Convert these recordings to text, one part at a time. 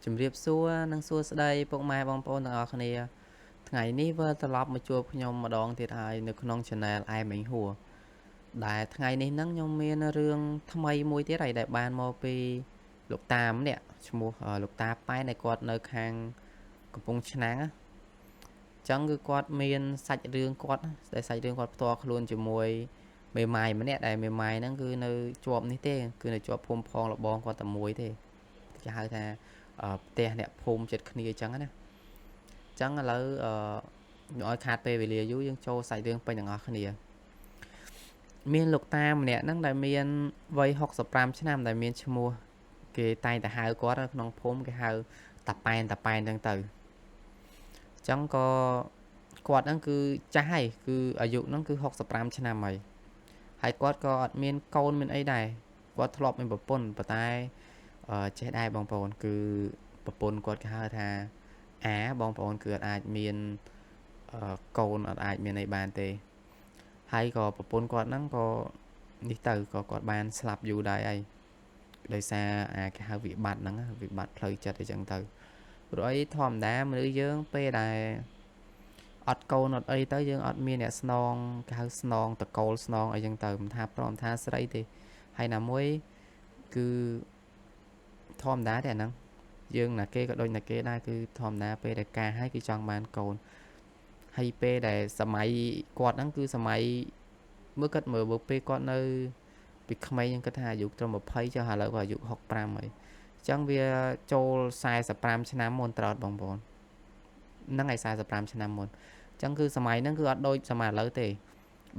ជំរាបសួរនិងសួស្តីពុកម៉ែបងប្អូនទាំងអស់គ្នាថ្ងៃនេះវិលត្រឡប់មកជួបខ្ញុំម្ដងទៀតហើយនៅក្នុង Channel អែមិញហួរដែលថ្ងៃនេះហ្នឹងខ្ញុំមានរឿងថ្មីមួយទៀតហើយដែលបានមកពីលោកតាម្នាក់ឈ្មោះលោកតាប៉ែនដែលគាត់នៅខាងកំពង់ឆ្នាំងអញ្ចឹងគឺគាត់មានសាច់រឿងគាត់ដែលសាច់រឿងគាត់ផ្ទាល់ខ្លួនជាមួយមេម៉ាយម្នាក់ដែលមេម៉ាយហ្នឹងគឺនៅជាប់នេះទេគឺនៅជាប់ភូមិផងលបងគាត់តែមួយទេគេហៅថាផ្ទះអ្នកភូមិចិត្តគ្នាអញ្ចឹងណាអញ្ចឹងឥឡូវឲ្យខាតពេលវេលាយូរយើងចូលសាច់រឿងពេញទាំងអស់គ្នាមានលោកតាម្នាក់ហ្នឹងដែលមានវ័យ65ឆ្នាំដែលមានឈ្មោះគេតែងតែហៅគាត់នៅក្នុងភូមិគេហៅតាប៉ែនអញ្ចឹងទៅអញ្ចឹងក៏គាត់ហ្នឹងគឺចាស់ហើយគឺអាយុហ្នឹងគឺ65ឆ្នាំហើយគាត់ក៏អត់មានកូនមានអីដែរគាត់ធ្លាប់មានប្រពន្ធប៉ុន្តែចេះដែរបងប្អូនគឺប្រពន្ធគាត់គេហៅថាបងប្អូនគឺអត់អាចមានកូនអត់អាចមានអីបានទេហើយក៏ប្រពន្ធគាត់ហ្នឹងក៏នេះទៅក៏គាត់បានស្លាប់យូរដែរហើយដោយសារគេហៅវិបត្តិហ្នឹងវិបត្តិផ្លូវចិត្តអីចឹងទៅព្រោះអីធម្មតាមនុស្សយើងពេលដែលអត់កូនអត់អីទៅយើងអត់មានអ្នកស្នងគេហៅស្នងតកូលស្នងអីចឹងទៅមិនថាប្រុសមិនថាស្រីទេហើយណាមួយគឺធម្មតាទេអាហ្នឹងយើងណាគេក៏ដូចណាគេដែរគឺធម្មតាពេលដែលការហើយគឺចង់បានកូនហើយពេលដែលសម័យគាត់ហ្នឹងគឺសម័យមើលគាត់មើលពេលគាត់នៅពីក្មេងខ្ញុំគិតថាអាយុត្រឹម20ចុះឥឡូវក៏អាយុ65ហើយអញ្ចឹងវាចូល45ឆ្នាំមុនត្រូវបងប្អូនហ្នឹងហើយ45ឆ្នាំមុនអញ្ចឹងគឺសម័យហ្នឹងគឺអត់ដូចសម័យឥឡូវទេ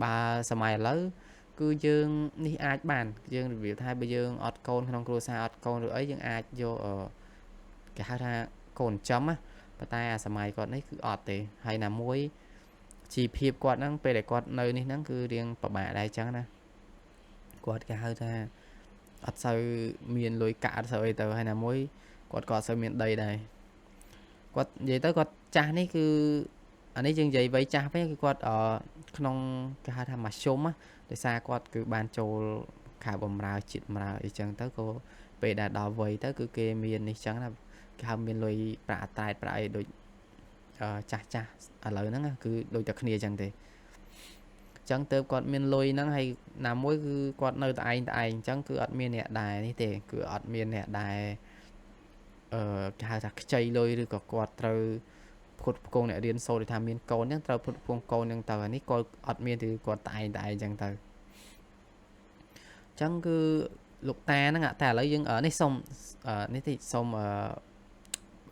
បើសម័យឥឡូវគឺយើងនេះអាចបានយើងរបៀបថាបើយើងអត់កូនក្នុងគ្រួសារអត់កូនឬអីយើងអាចយកគេហៅថាកូនចំណាប៉ុន្តែអាសម័យគាត់នេះគឺអត់ទេហើយណាមួយជីវភាពគាត់ហ្នឹងពេលដែលគាត់នៅនេះហ្នឹងគឺរៀងពិបាកដែរអញ្ចឹងណាគាត់គេហៅថាអត់សូវមានលុយកាក់អត់សូវអីទៅហើយណាមួយគាត់ក៏អត់សូវមានដីដែរគាត់និយាយទៅគាត់ចាស់នេះគឺអានេះយើងនិយាយវ័យចាស់វិញគឺគាត់ក្នុងគេហៅថាមធ្យមដោយសារគាត់គឺបានចូលខៅបំរើជាតិបំរើអីចឹងទៅក៏ពេលដែលដល់វ័យទៅគឺគេមាននេះចឹងណាគេហៅមានលុយប្រាក់អតែតប្រាក់អីដូចចាស់ឥឡូវហ្នឹងគឺដូចតែគ្នាចឹងទេចឹងទៅគាត់មានលុយហ្នឹងហើយណាមួយគឺគាត់នៅតែឯងអញ្ចឹងគឺអត់មានអ្នកដែរនេះទេគឺអត់មានអ្នកដែរគេហៅថាខ្ចីលុយឬក៏គាត់ត្រូវផ្គត់ផ្គង់អ្នករៀនសូត្រថាមានកូនហ្នឹងត្រូវផ្គត់ផ្គង់កូនហ្នឹងទៅអានេះគាត់អត់មានគឺគាត់តែឯងអញ្ចឹងទៅអញ្ចឹងគឺលោកតាហ្នឹងតែឥឡូវយើងនេះសុំនេះតិចសុំ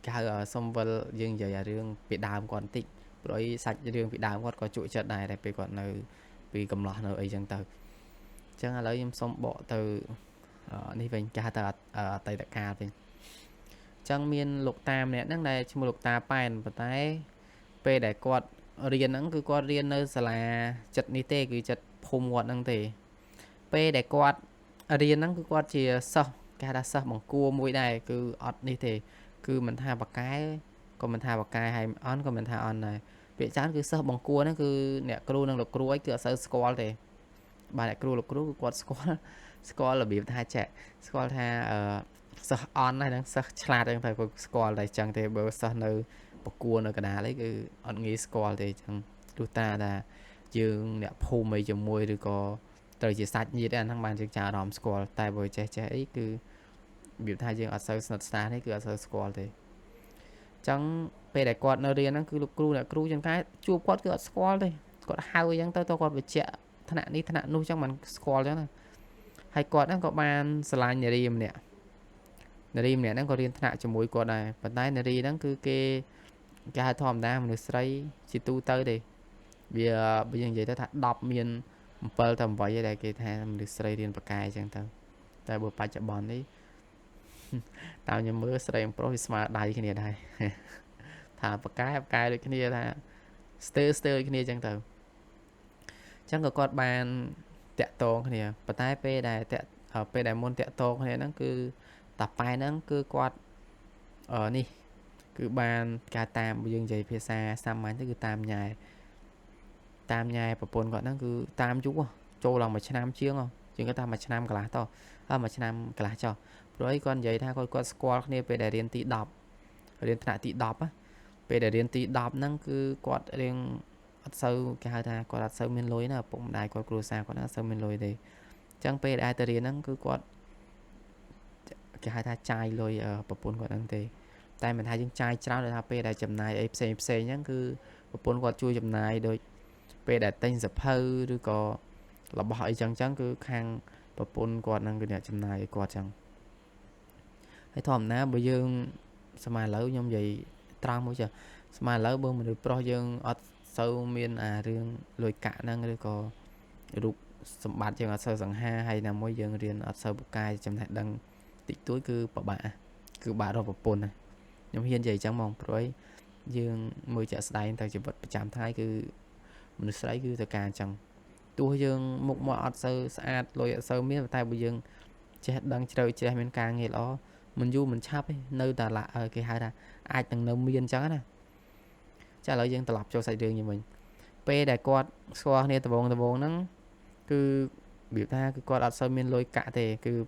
គេហៅសុំវិលយើងនិយាយរឿងពីដើមគាត់បន្តិចព្រោះអីសាច់រឿងពីដើមគាត់ក៏ជក់ចិត្តដែរតែពេលគាត់នៅពីកំឡោះនៅអីចឹងទៅអញ្ចឹងឥឡូវខ្ញុំសុំបកទៅនេះវិញគេហៅថាអតីតកាលវិញចឹងមានលោកតាម្នាក់ហ្នឹងដែលឈ្មោះលោកតាប៉ែនប៉ុន្តែពេលដែលគាត់រៀនហ្នឹងគឺគាត់រៀននៅសាលាចិត្តនេះទេគឺចិត្តភូមិគាត់ហ្នឹងទេពេលដែលគាត់រៀនហ្នឹងគឺគាត់ជាសិស្សគេហៅថាសិស្សបង្គួរមួយដែរគឺអត់នេះទេគឺមិនថាបកែក៏មិនថាបកែហើយអន់ក៏មិនថាអន់ដែរពាក្យច្រើនគឺសិស្សបង្គួរហ្នឹងគឺអ្នកគ្រូនិងលោកគ្រូអីគឺអត់សូវស្គាល់ទេបាទអ្នកគ្រូលោកគ្រូគឺគាត់ស្គាល់របៀបថាចេះស្គាល់ថាសិស្សអន់ហើយនឹងសិស្សឆ្លាតអញ្ចឹងទៅគាត់ស្គាល់តែអញ្ចឹងទេបើសិស្សនៅបកួរនៅកណ្ដាលអីគឺអត់ងាយស្គាល់ទេអញ្ចឹងទោះតាថាយើងអ្នកភូមិអីជាមួយឬក៏ត្រូវជាសាច់ញាតិអាហ្នឹងបានយើងចាអារម្មណ៍ស្គាល់តែបើចេះអីគឺរបៀបថាយើងអត់សូវស្និទ្ធស្នាលនេះគឺអត់សូវស្គាល់ទេអញ្ចឹងពេលដែលគាត់នៅរៀនហ្នឹងគឺលោកគ្រូអ្នកគ្រូចឹងតែជួបគាត់គឺអត់ស្គាល់ទេគាត់ហៅអញ្ចឹងទៅគាត់បញ្ជាក់ថ្នាក់នេះថ្នាក់នោះអញ្ចឹងមិនស្គាល់អញ្ចឹងណាហើយគាត់ហ្នឹងក៏បានឆ្លាញ់នារីម្នាក់ហ្នឹងក៏រៀនថ្នាក់ជាមួយគាត់ដែរប៉ុន្តែនារីហ្នឹងគឺគេហៅធម្មតាមនុស្សស្រីជាទូទៅទេវាបើយើងនិយាយទៅថា10មាន7ទៅ8ឯដែលគេថាមនុស្សស្រីរៀនបកាយអញ្ចឹងទៅតែបើបច្ចុប្បន្ននេះតាមខ្ញុំមើលស្រីនិងប្រុសវាស្មើដៃគ្នាដែរថាបកាយដូចគ្នាថាស្ទើរដូចគ្នាអញ្ចឹងទៅអញ្ចឹងក៏គាត់បានតាក់ទងគ្នាប៉ុន្តែពេលដែលមុនតាក់ទងគ្នាហ្នឹងគឺតាប៉ែហ្នឹងគឺគាត់នេះគឺបានការតាមយើងនិយាយភាសាសាមញ្ញទៅគឺតាមញ៉ែប្រពន្ធគាត់ហ្នឹងគឺតាមយូរចូលឡើងមួយឆ្នាំជាងយើងគាត់ថាមួយឆ្នាំកន្លះតមួយឆ្នាំកន្លះចុះ rồi con vậy tha coi con squall kia về đại điển tí đọc điển thạ tí đọc á về đại điển tí đọc năng cứ quạt riêng sâu cái hai tha quạt sâu miền lối nào bụng đài quạt cua xa quạt sâu miền lối thì chẳng về đại điển năng cứ quạt cái hai tha chai lối ở bậc bốn quạt năng thì tại mình hai những chai trao để tha về đại chậm này ấy xem nhá cứ bậc bốn quạt chui chậm này đôi về đại tên dập hơi rồi có là bỏ chẳng cứ khang bậc bốn quạt năng cái nhà chậm này quạt chẳng hay thòm ná bây giờ mà lỡ nhom vậy trăng mỗi giờ mà lỡ bơm mình được pro dương ở sâu miền riêng lôi cả năng rồi có rụt sầm bát dương ở sâu rằng ha hay là mỗi dương riêng ở sâu bục cai chấm lại đăng tích túi cứ bà rồi bọc này nhóm hiên vậy chẳng mong rồi dương mười chợ sài ta chỉ vật chạm thái cứ mình sấy cứ tất cả chẳng tôi dương một mọi ở sâu sạch lôi ở sâu miền tay bây giờ chết đăng chơi chơi miền càng nghe đó mình du mình chắp ấy nơi ta lạ ở cái hai là ai từng nơi miên chớ nè trả lời dân tập lập cho xây đường như mình p đại quạt xoa này tập bồn nó cứ biểu ta cứ quạt ở sân miên lôi cả thì cứ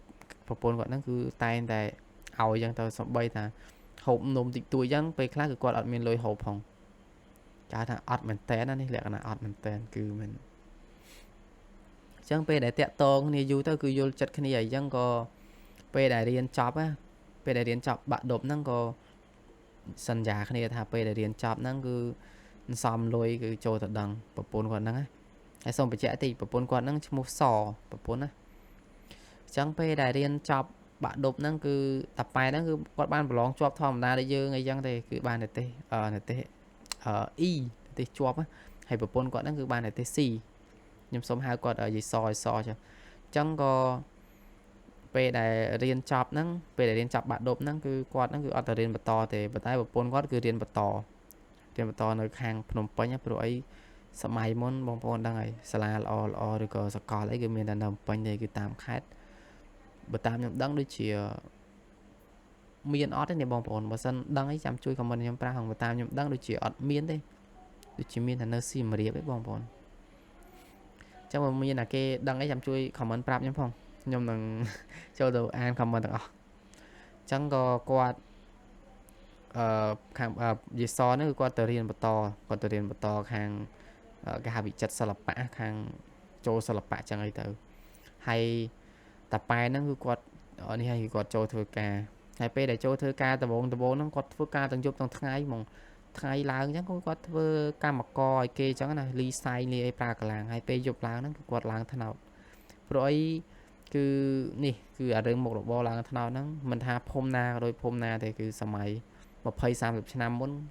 phục bồn gọi nó cứ tay tại ảo dân tao sống bay ta hộp nôm tịch tuổi dân p khác cứ quạt ở miên lôi hộp phòng trả thằng ọt mình té nó đi lẹ là ọt mình tên cứ mình chẳng p đại tẹt to này du tao cứ vô chật cái này dân có p đại điền chop á p đại điền chop bạn đột năng có sân giả cái này thà p đại điền chop năng cứ xóm lôi cứ trôi thật đằng bập bồn quạt năng á hay xong phải chạy thì bập bồn quạt năng một sò bập bồn á chẳng p đại điền chop bạn đột năng cứ tập bài năng cứ quạt ban blog chop thòm ra để dơ ngay dân thì cứ ban này tê này tê y tê chop á hay bập bồn quạt năng cứ ban này tê xì nhưng sống hai quạt ở gì soi cho chẳng có p đại điền chop năng p đại điền chop bạn đột năng cứ quạt năng cứ ở điền bật to thì bật tay bập bồn quạt cứ điền bật to tiền bật to nơi hàng phnom penh nhá rồi sắm mai món bong bóng đang ngày sala o rồi có sạc cò lấy cái miền đàn đồng penh này cái tam khát bật tam nhầm đăng đôi chỉ miền ót này bong bóng mà sân đăng ấy chăm chui comment nhầm pra hồng bật tam nhầm đăng đôi chỉ ót miền đây đôi chỉ miền là nơi xì mà riệp ấy bong bóng trong một miền là cái đăng ấy chăm chui comment pra nhầm phong nhầm đằng cho đồ an comment đằng chẳng có quạt hàng dì so nó qua tờ riêng còn tờ riêng bật to hàng cái hà bị chặt sập bã hàng trôi sập bã chẳng ấy từ hay tập bài nó cứ quạt ở đây hay quạt trôi thừa ca hay pe để trôi thừa ca tờ bốn nó quạt thừa ca từng chục từng ngày mong ngày làng chẳng có quạt thừa ca mặc coi kê chẳng này ly sai ly pra cả làng hay pe chụp làng nó quạt làng thế nào rồi cứ nè cứ ở đường một độ bo làng thế nào nó mình tha phom na rồi phom na thì cứ sớm mấy một phây sam được năm muốn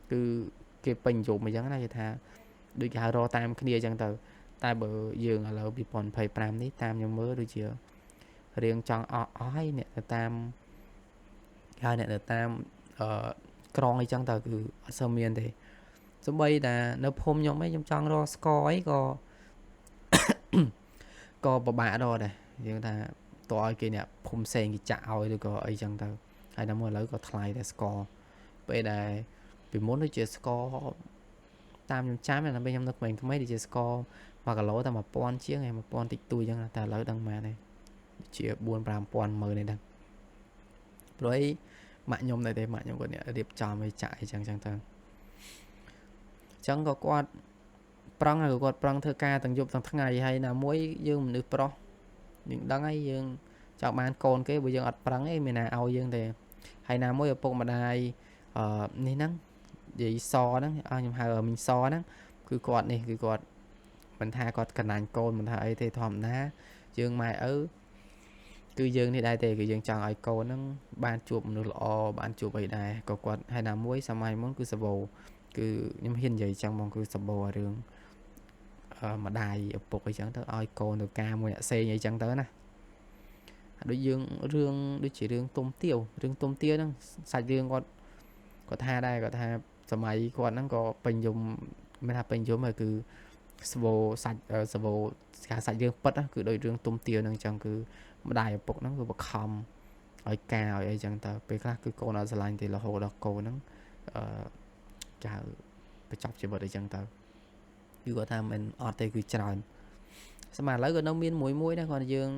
cứ cái bình dụng mà giống này thà đôi cả ro tam kia chẳng từ tai bờ giường là bị bòn phây pram đấy tam nhưng mới đôi chưa riêng chọn ói nè là tam hai nè là tam con ấy chẳng từ cứ sơ miên thì số bây là nó phôm nhóm mấy trong chọn ro score ấy có bà bạ rồi này chúng ta tôi kia nè phôm sen cái chảo rồi có ấy chẳng từ hay là mua lấy có thay để score bây giờ vì muốn nói chuyện score tam chám là bên trong nước mình mấy đi chơi score và cả lỗ ta mà pon chiếc này mà pon tịch tôi chẳng là ta lỡ đăng mà này chuyện buồn làm pon mờ này đăng rồi mạng nhôm này thì mạng nhôm của nè điệp trò mới chạy chẳng chẳng có quạt prong hay quạt prong thơ ca từng dục từng ngày hay là mỗi dương mình được pro những đăng ấy dương chọn bán con cái bây giờ ọt prong ấy mình là ao dương thì hay là mỗi bộ mà đài nên nắng vậy so đó nhưng hai mình so đó cứ quạt này cứ quạt mình tha quạt cần ảnh côn mình thấy thì thòm ná dương mai ở cứ dương thì đây thì cứ dương chọn ai cô nó ban chụp được lọ ban chụp vậy này có quạt hay là muối sao mai muốn cứ sờ bồ cứ nhưng hiện vậy chẳng mong cứ sờ bồ ở đường mà đài phục ấy chẳng tới ai cô được ca mua xe vậy chẳng tới nè đối dương rương đối chỉ rương tôm tiêu đó sạch rương có tha đây có thaสมัยก่อนนั่นก็เป็นยมไม่ทำเป็นยมmàคือสโบsạchสโบการsạchเรื่องปัดนะคือโดยเรื่องตุ้มเตียวนั่นจังคือมาได้ปกนั่นคือบักคำไอ้กาวไอ้จังแต่ไปคลาคือโกนเอาสไลน์ตีละโหดโกนั่นจะไปจับจะบดไอ้จังแต่คือก็ทำเป็นออดเตคือจานสมัยแล้วก็น้องมีนมวยนะก่อนยัง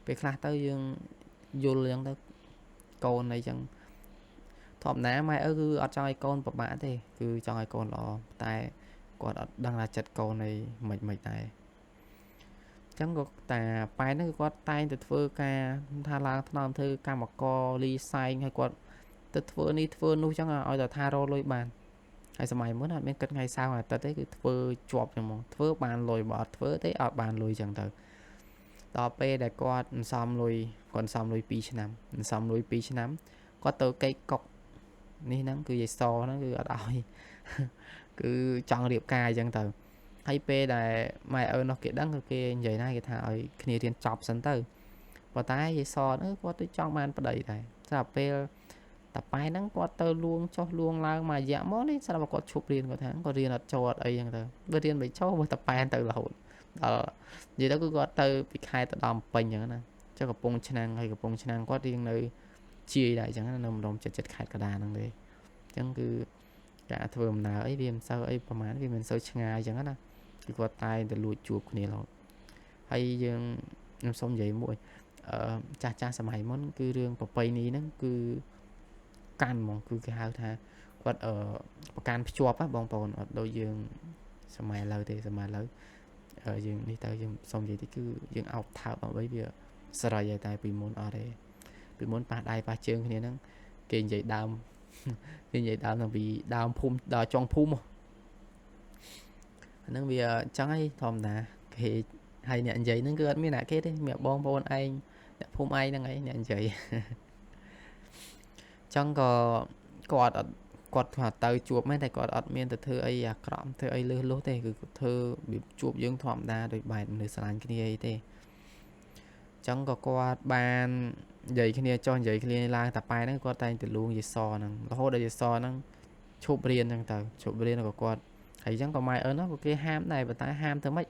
ไปคลาเต้ายังโยนยังเต้า con này chẳng thọm ná mai ở cứ ở trong ai con bập bã thế cứ trong ai con lo tai còn đang là chặt con này mệt này chẳng có tà bài nó có tay từ phơ ca tha la thon thư ca một co ly sai hay còn từ phơ ni phơ nu chẳng là ở giờ tha rô lôi bàn hay sao mày muốn là bên cạnh ngày sau là ta thấy cái phơ chọp cho mong phơ bàn lôi bọt phơ thấy ở bàn lôi chẳng từต่อไปแต่ก็ซ้อมลุยก่อนซ้อมลุยปีชนะซ้อมลุยปีชนะก็ตัวcây cọc นี่นั่นคือ dây so นั่นคือ ở đòi คือ chọn điệp cài chẳng từ hay p là mày ơi nó kia đắng kia vậy này cái thằng kia tiền chọc sẵn từ và tay dây so nó có tới trong man đầy này sao p tập bài nó có tơ luôn cho luôn là mà giảm món đấy sao mà có chụp riêng của tháng có riêng là cho ở đây chẳng từ bữa riêng bị cho với tập bài từ là hụt gì đó cứ có tơ bị khai tơ đòn bình chẳng nè cho gặp bông chân hay gặp bông chân có riêng nơi chia lại chẳng nằm đồng chật khai cả đàn năng đấy chẳng cứ cả thường nào ấy viêm sao ấyประมาณ vì mình sâu ngay chẳng nè cứ có tay để lùi chuột này rồi hay dương năm xong vậy muội cha cha sắm hay món cứ riêng của pay ní nó cứ can mong cứ cái hao tha quạt ở can chua á bong bồn ở đôi dương sắm hay lâu thì sắm hay lâu ở dương đi tới dương xong vậy thì cứ dương học thảo bằng với việc sau rồi vậy tại vì muốn ở đây vì muốn ba đai ba chương thì nó kinh vậy đam kinh vậy đam là vì đam phum đào trong phum nó vì chẳng ai thòm nè thì hay nhận vậy nó cứ mới nãy cái đấy mẹ bong bồn anh phum ai đang ấy nhận vậy chẳng có quạt quạt hoạt tới chuột mấy thầy quạt ở miền từ thư ấy à cọm thư ấy lứa lúa thế cứ thư bị chuột dương thòm đa rồi bài nửa sàn cái này thế chẳng có quạt bàn vậy cái này cho vậy cái này là tập bài nó có tay từ luôn vậy so nè hô đây so nó chụp riêng thằng tờ chụp riêng là có quạt thấy chẳng có mai ở nó có cái ham này và ta ham thứ mấy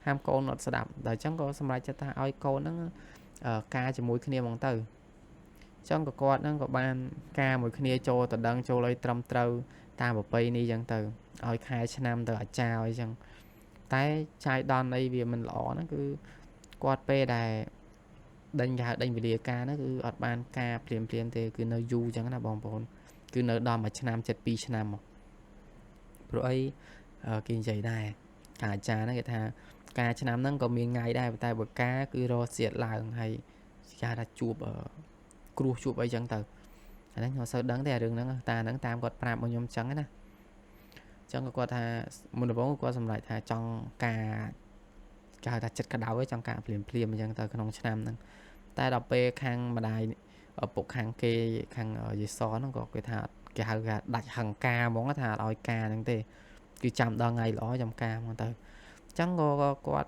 ham con nó sẽ đậm đời chẳng có xong lại cho ta oi con nó ca cho mũi cái này bằng từ chẳng có quạt nó có ban ca mũi cái này cho tờ đăng cho lấy trầm trâu ta một bay đi chẳng từ oi khai cho năm từ ở chào ấy chẳng tay chai đòn đây vì mình lỏ nó cứ quạt pe đài đánh về địa ca nó cứ ở ban ca phim thì cứ nơi du chẳng là bong bồn cứ nơi đòn mà cho năm chật pi cho năm rồi kinh dày đài cả cha nó người ta ca cho năm nó có miếng ngày đài tại bậc ca cứ ro xiết lại hay cha đã chụp ở cua chụp ấy chẳng từ nó nhỏ sơ đắng thì đừng nó ta nắng tam quạt pram bao nhiêu trắng nè chẳng có qua tha một đồ bóng qua xong lại tha trong ca ta chật cả đầu với trong cả phim chẳng từ không cho năm nè ta đọc về khang mà đài ở bộ khang kê khang ở dưới xó nó có cái thà cái hàng đặt hàng ca món cái thà đòi ca chẳng thế cứ chạm đo ngày đó trong ca mà từ chẳng có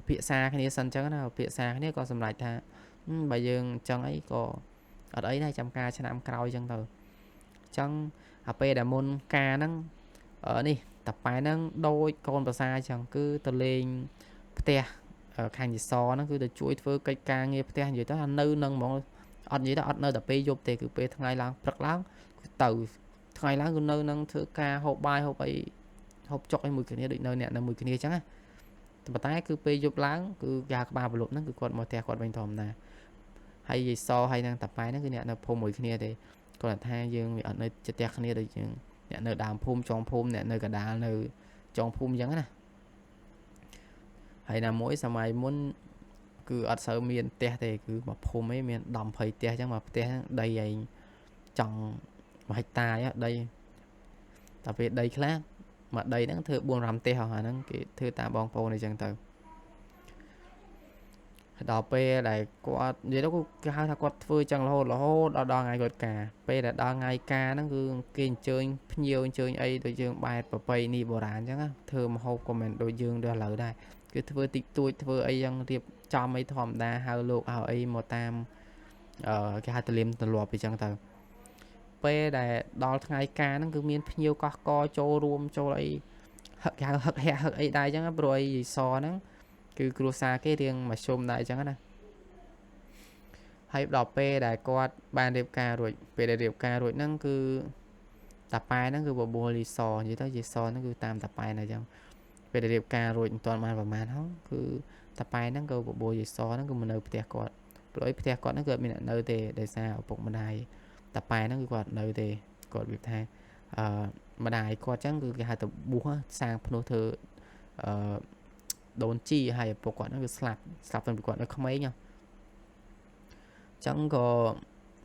phía xa cái này sân chẳng nào phía xa cái này có xong lại tha bây giờ chẳng ấy có ở đấy này trăm ca cho năm cao chẳng từ chẳng ap đã môn ca năng ở đi tập bài năng đôi con và xa chẳng cứ từ lên te ở khang gì so nó cứ được chuỗi với cây ca nghe te gì đó là nư nâng món ăn gì đó ăn nơi tập pe dục thì cứ pe thằng ngày lang bật láng từ thằng ngày lang cứ nư nâng thứ ca hộp bài hộp ấy hộp chọc ấy mùi cái này định nơi nè là mùi cái này chẳng á mà tái cứ pe dục láng cứ gà ba bột nó cứ còn một te còn bình thường nè hay gì so hay năng tập bài nó cứ nè là phô mùi cái này thì còn là thay dương ở nơi chết te cái này được nè nơi đàm phum trong phum nè nơi cả đá nơi trong phum chẳng á hay là mỗi sao mày muốn cứ ở sau miền te thì cứ mà phum mấy miền đầm phơi te chẳng mà te đây vậy trồng mà hectare á đây tại vì đây khác mà đây nó thưa buồn làm te hoặc là nó cái thưa tạm bong po này chẳng từ đào pe này có gì đó cái hai thằng quạt phơi chẳng là hô đo ngày gọt cả pe là đo ngày ca nó cứ kinh chơi nhiều chơi ấy đôi dương bài và pe ni bồ đàn chẳng á thưa mà hộp của mình đôi dương đưa lời đây cứ thưa tịch tôi thưa ấy đang điệp cho mấy thòm đa hao lục hao ấy một tam ở cái hai tờ liêm tờ lọp thì chẳng từ pe là đo ngày ca nó cứ miên nhiều co cho rùm cho ấy hật ấy đây chẳng á rồi gì so nó cứ cua xa cái riêng mà xôm lại chẳng nè hay đọc p đại quạt ban đẹp ca rồi về đại đẹp ca rồi nó cứ tập bài nó cứ bộ bùa lì xò như đó gì xò nó cứ tam tập bài này chẳng về đại đẹp ca rồi toàn màn và màn không cứ tập bài nó cứ bộ bùa gì xò nó cứ mình ở tiệt quạt ព្រោះផ្ទះគាត់ហ្នឹងគឺអត់មានអ្នកនៅទេដោយសារឪពុកម្ដាយតាប៉ែហ្នឹងគឺគាត់នៅទេគាត់វាថាម្ដាយគាត់ចឹងគឺគេហៅទៅបួសសាងភ្នោះធ្វើអឺដូនជីហើយឪពុកគាត់ហ្នឹងគឺស្លាប់តាំងពីគាត់នៅក្មេងចឹងក៏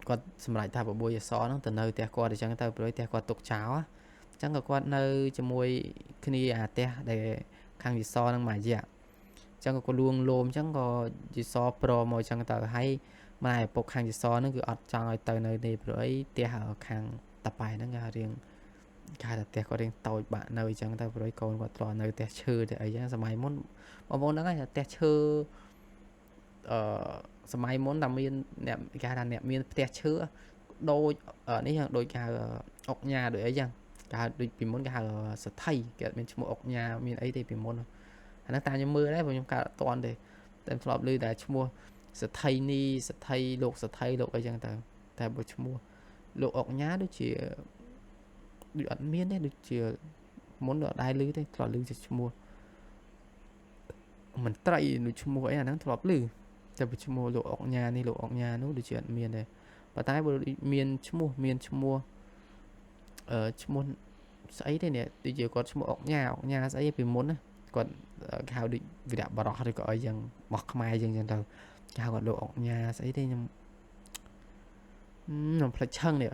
គាត់សម្រេចថាបបួលយសហ្នឹងទៅនៅផ្ទះគាត់អញ្ចឹងទៅព្រោះផ្ទះគាត់ទុកចោលអញ្ចឹងក៏គាត់នៅជាមួយគ្នាអាផ្ទះដែលខាងយសហ្នឹងមួយរយៈអញ្ចឹងក៏លួងលោមអញ្ចឹងក៏យសប្រមកអញ្ចឹងទៅហើយម៉ែឪពុកខាងយសហ្នឹងគឺអត់ចង់ឲ្យទៅនៅនេះព្រោះអីផ្ទះខាងតាប៉ែហ្នឹងគេរៀងគេថាផ្ទះគាត់រៀងតូចបាក់នៅអញ្ចឹងទៅព្រោះកូនគាត់ធ្លាប់នៅផ្ទះឈើទៅអីចឹងសម័យមុនបងប្អូនហ្នឹងឯងផ្ទះឈើសម័យមុនតែមានអ្នកគេថាអ្នកមានផ្ទះឈើដូចនេះយ៉ាងដូចគេហៅអុកញ៉ាដូចអីចឹងគេហៅដូចពីមុនគេហៅសទ្ធិគេអត់មានឈ្មោះអុកញ៉ាមានអីទេពីមុនអាហ្នឹងតាខ្ញុំមើលដែរព្រោះខ្ញុំកើតអត់ទាន់ទេតែធ្លាប់ឮតែឈ្មោះសទ្ធិនេះសទ្ធិលោកសទ្ធិលោកអីចឹងទៅតែបើឈ្មោះលោកអុកញ៉ាដូចជាដូចអត់មានទេដូចជាមុនអត់ដែរឮទេធ្លាប់ឮជាឈ្មោះមន្ត្រីនោះឈ្មោះអីអាហ្នឹងធ្លាប់ឮតែបើឈ្មោះលោកអុកញ៉ានេះលោកអុកញ៉ានោះដូចជាអត់មានទេប៉ុន្តែបើមានឈ្មោះឈ្មោះស្អីទេនេះដូចជាគាត់ឈ្មោះអុកញ៉ាស្អីពីមុនណាគាត់គេហៅដូចវីរៈបរោះឬក៏អីយ៉ាងរបស់ខ្មែរយើងចឹងទៅគេហៅគាត់លោកអុកញ៉ាស្អីទេខ្ញុំផ្លេចឆឹងនេះ